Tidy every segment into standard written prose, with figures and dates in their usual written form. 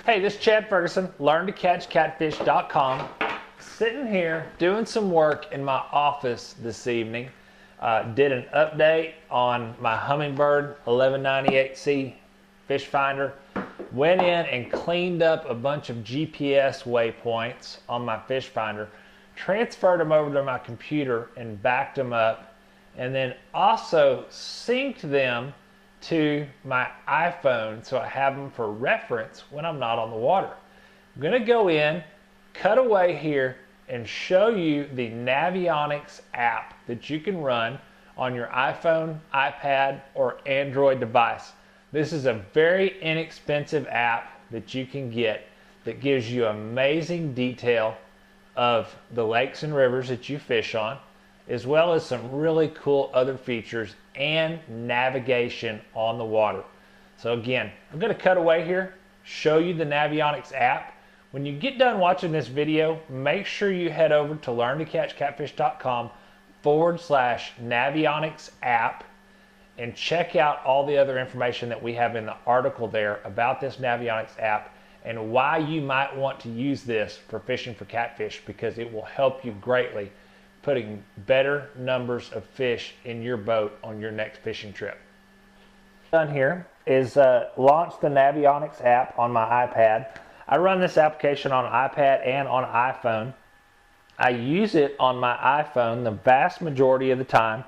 Hey, this is Chad Ferguson, learntocatchcatfish.com. Sitting here doing some work in my office this evening. Did an update on my Hummingbird 1198C fish finder. Went in and cleaned up a bunch of GPS waypoints on my fish finder. Transferred them over to my computer and backed them up. And then also synced them to my iPhone so I have them for reference when I'm not on the water. I'm going to go in, cut away here, and show you the Navionics app that you can run on your iPhone, iPad, or Android device. This is a very inexpensive app that you can get that gives you amazing detail of the lakes and rivers that you fish on, as well as some really cool other features and navigation on the water. So again, I'm going to cut away here, show you the Navionics app. When you get done watching this video, make sure you head over to learntocatchcatfish.com/Navionics app and check out all the other information that we have in the article there about this Navionics app and why you might want to use this for fishing for catfish, because it will help you greatly putting better numbers of fish in your boat on your next fishing trip. Done here is launch the Navionics app on my iPad. I run this application on iPad and on iPhone. I use it on my iPhone the vast majority of the time,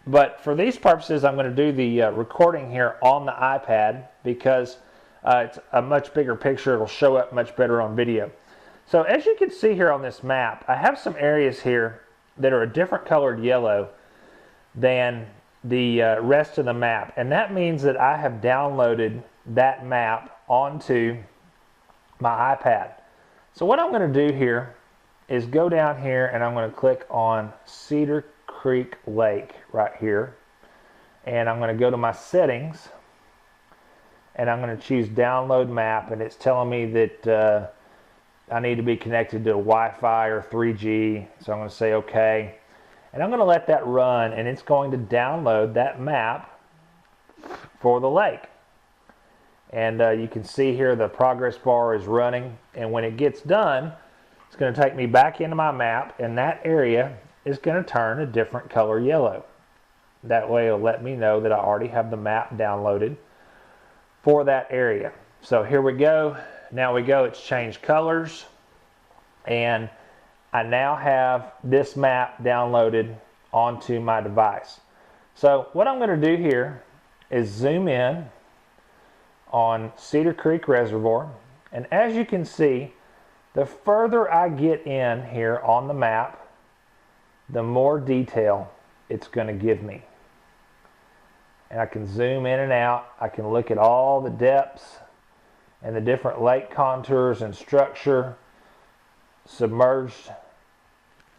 but for these purposes I'm going to do the recording here on the iPad because it's a much bigger picture. It'll show up much better on video. So as you can see here on this map, I have some areas here that are a different colored yellow than the rest of the map, and that means that I have downloaded that map onto my iPad. So what I'm going to do here is go down here and I'm going to click on Cedar Creek Lake right here, and I'm going to go to my settings and I'm going to choose download map, and it's telling me that I need to be connected to Wi-Fi or 3G, so I'm going to say OK. And I'm going to let that run, and it's going to download that map for the lake. And you can see here the progress bar is running, and when it gets done, it's going to take me back into my map, and that area is going to turn a different color yellow. That way it'll let me know that I already have the map downloaded for that area. So here we go. Now we go, it's changed colors, and I now have this map downloaded onto my device. So what I'm going to do here is zoom in on Cedar Creek Reservoir, and as you can see, the further I get in here on the map, the more detail it's going to give me. And I can zoom in and out. I can look at all the depths and the different lake contours and structure, submerged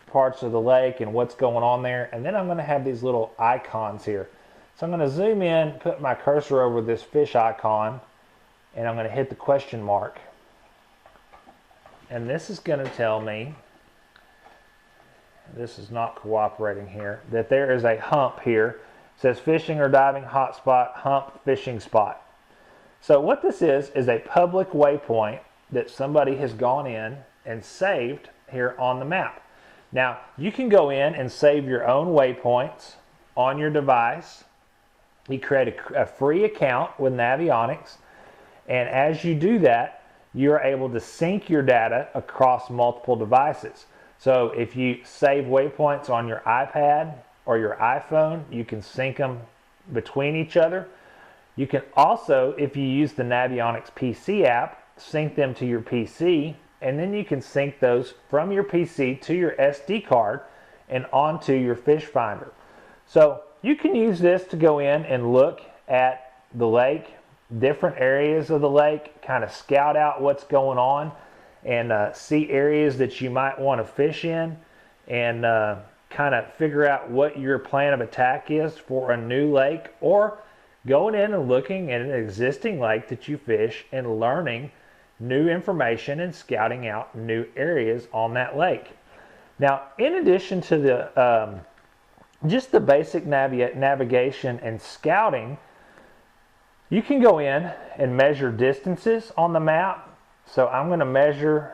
parts of the lake and what's going on there. And then I'm going to have these little icons here. So I'm going to zoom in, put my cursor over this fish icon, and I'm going to hit the question mark. And this is going to tell me, this is not cooperating here, that there is a hump here. It says fishing or diving hotspot, hump fishing spot. So what this is a public waypoint that somebody has gone in and saved here on the map. Now, you can go in and save your own waypoints on your device. You create a free account with Navionics, and as you do that, you're able to sync your data across multiple devices. So if you save waypoints on your iPad or your iPhone, you can sync them between each other. You can also, if you use the Navionics PC app, sync them to your PC, and then you can sync those from your PC to your SD card and onto your fish finder. So you can use this to go in and look at the lake, different areas of the lake, kind of scout out what's going on, and see areas that you might want to fish in, and kind of figure out what your plan of attack is for a new lake, or going in and looking at an existing lake that you fish and learning new information and scouting out new areas on that lake. Now, in addition to the just the basic navigation and scouting, you can go in and measure distances on the map. So I'm going to measure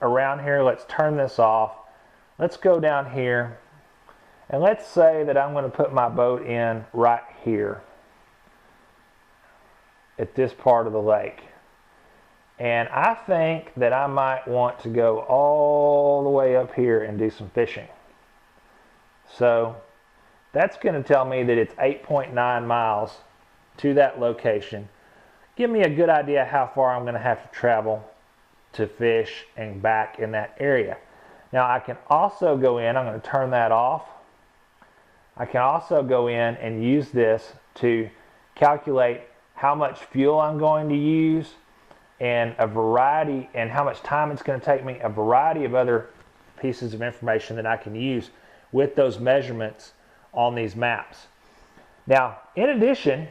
around here. Let's turn this off. Let's go down here. And let's say that I'm going to put my boat in right here at this part of the lake. And I think that I might want to go all the way up here and do some fishing. So that's going to tell me that it's 8.9 miles to that location. Give me a good idea how far I'm going to have to travel to fish and back in that area. Now I can also go in, I'm going to turn that off. I can also go in and use this to calculate how much fuel I'm going to use and a variety, and how much time it's going to take me, a variety of other pieces of information that I can use with those measurements on these maps. Now, in addition,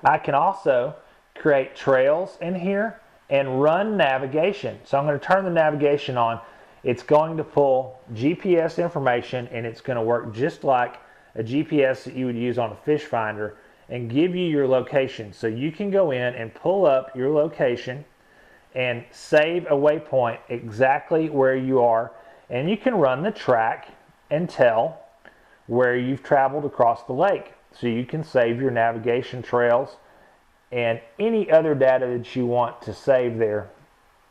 I can also create trails in here and run navigation. So I'm going to turn the navigation on. It's going to pull GPS information, and it's going to work just like a GPS that you would use on a fish finder and give you your location. So you can go in and pull up your location and save a waypoint exactly where you are, and you can run the track and tell where you've traveled across the lake. So you can save your navigation trails and any other data that you want to save there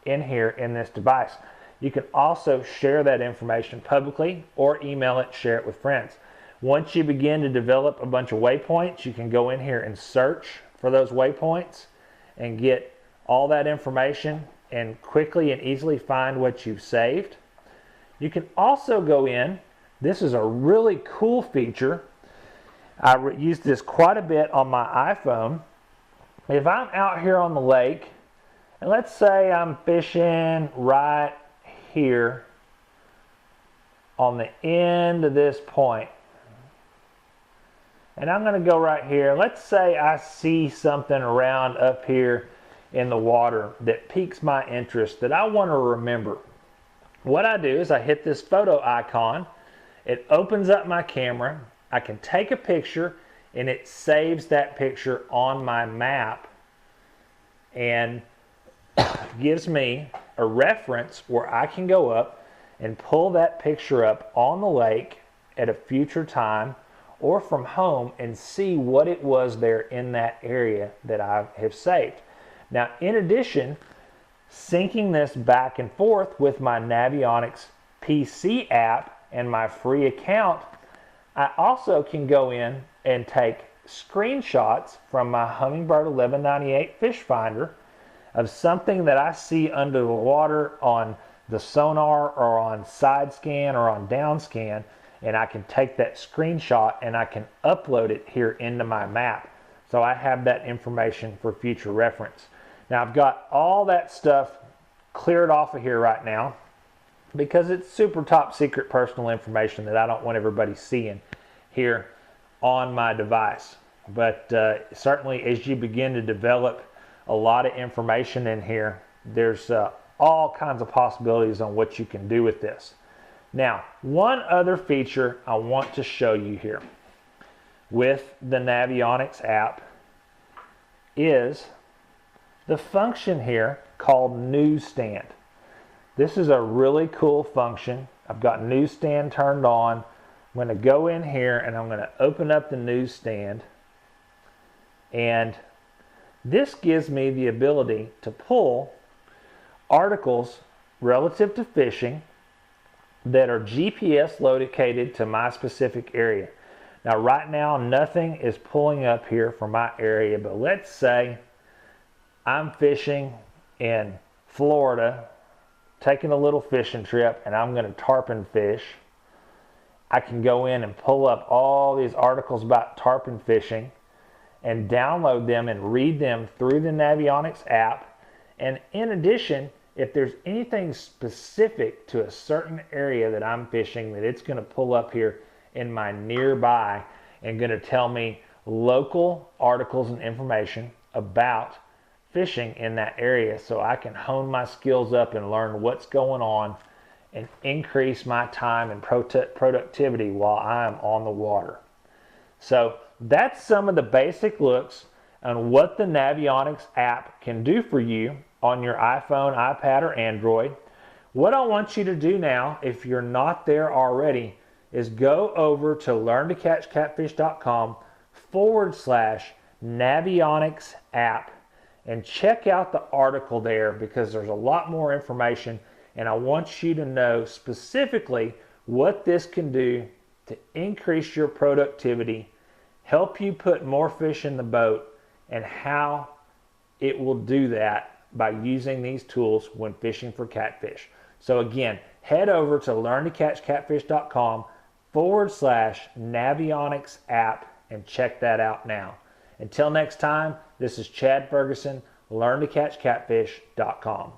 in here in this device. You can also share that information publicly or email it, share it with friends. Once you begin to develop a bunch of waypoints, you can go in here and search for those waypoints and get all that information and quickly and easily find what you've saved. You can also go in, this is a really cool feature. I used this quite a bit on my iPhone. If I'm out here on the lake, and let's say I'm fishing right here on the end of this point, and I'm going to go right here. Let's say I see something around up here in the water that piques my interest that I want to remember. What I do is I hit this photo icon. It opens up my camera. I can take a picture, and it saves that picture on my map and gives me a reference where I can go up and pull that picture up on the lake at a future time or from home and see what it was there in that area that I have saved. Now, in addition, syncing this back and forth with my Navionics PC app and my free account, I also can go in and take screenshots from my Hummingbird 1198 fish finder of something that I see under the water on the sonar or on side scan or on down scan, and I can take that screenshot and I can upload it here into my map. So I have that information for future reference. Now I've got all that stuff cleared off of here right now because it's super top secret personal information that I don't want everybody seeing here on my device. But certainly as you begin to develop a lot of information in here, there's all kinds of possibilities on what you can do with this. Now, one other feature I want to show you here with the Navionics app is the function here called newsstand. This is a really cool function. I've got newsstand turned on. I'm going to go in here and I'm going to open up the newsstand, and this gives me the ability to pull articles relative to fishing that are GPS located to my specific area. Now right now nothing is pulling up here for my area, but let's say I'm fishing in Florida, taking a little fishing trip, and I'm going to tarpon fish. I can go in and pull up all these articles about tarpon fishing and download them and read them through the Navionics app. And in addition, if there's anything specific to a certain area that I'm fishing, that it's going to pull up here in my nearby and going to tell me local articles and information about fishing in that area, so I can hone my skills up and learn what's going on and increase my time and productivity while I'm on the water. So that's some of the basic looks on what the Navionics app can do for you on your iPhone, iPad, or Android. What I want you to do now, if you're not there already, is go over to learntocatchcatfish.com/Navionics app and check out the article there, because there's a lot more information, and I want you to know specifically what this can do to increase your productivity, help you put more fish in the boat, and how it will do that by using these tools when fishing for catfish. So again, head over to learntocatchcatfish.com/Navionics app and check that out now. Until next time, this is Chad Ferguson, learntocatchcatfish.com.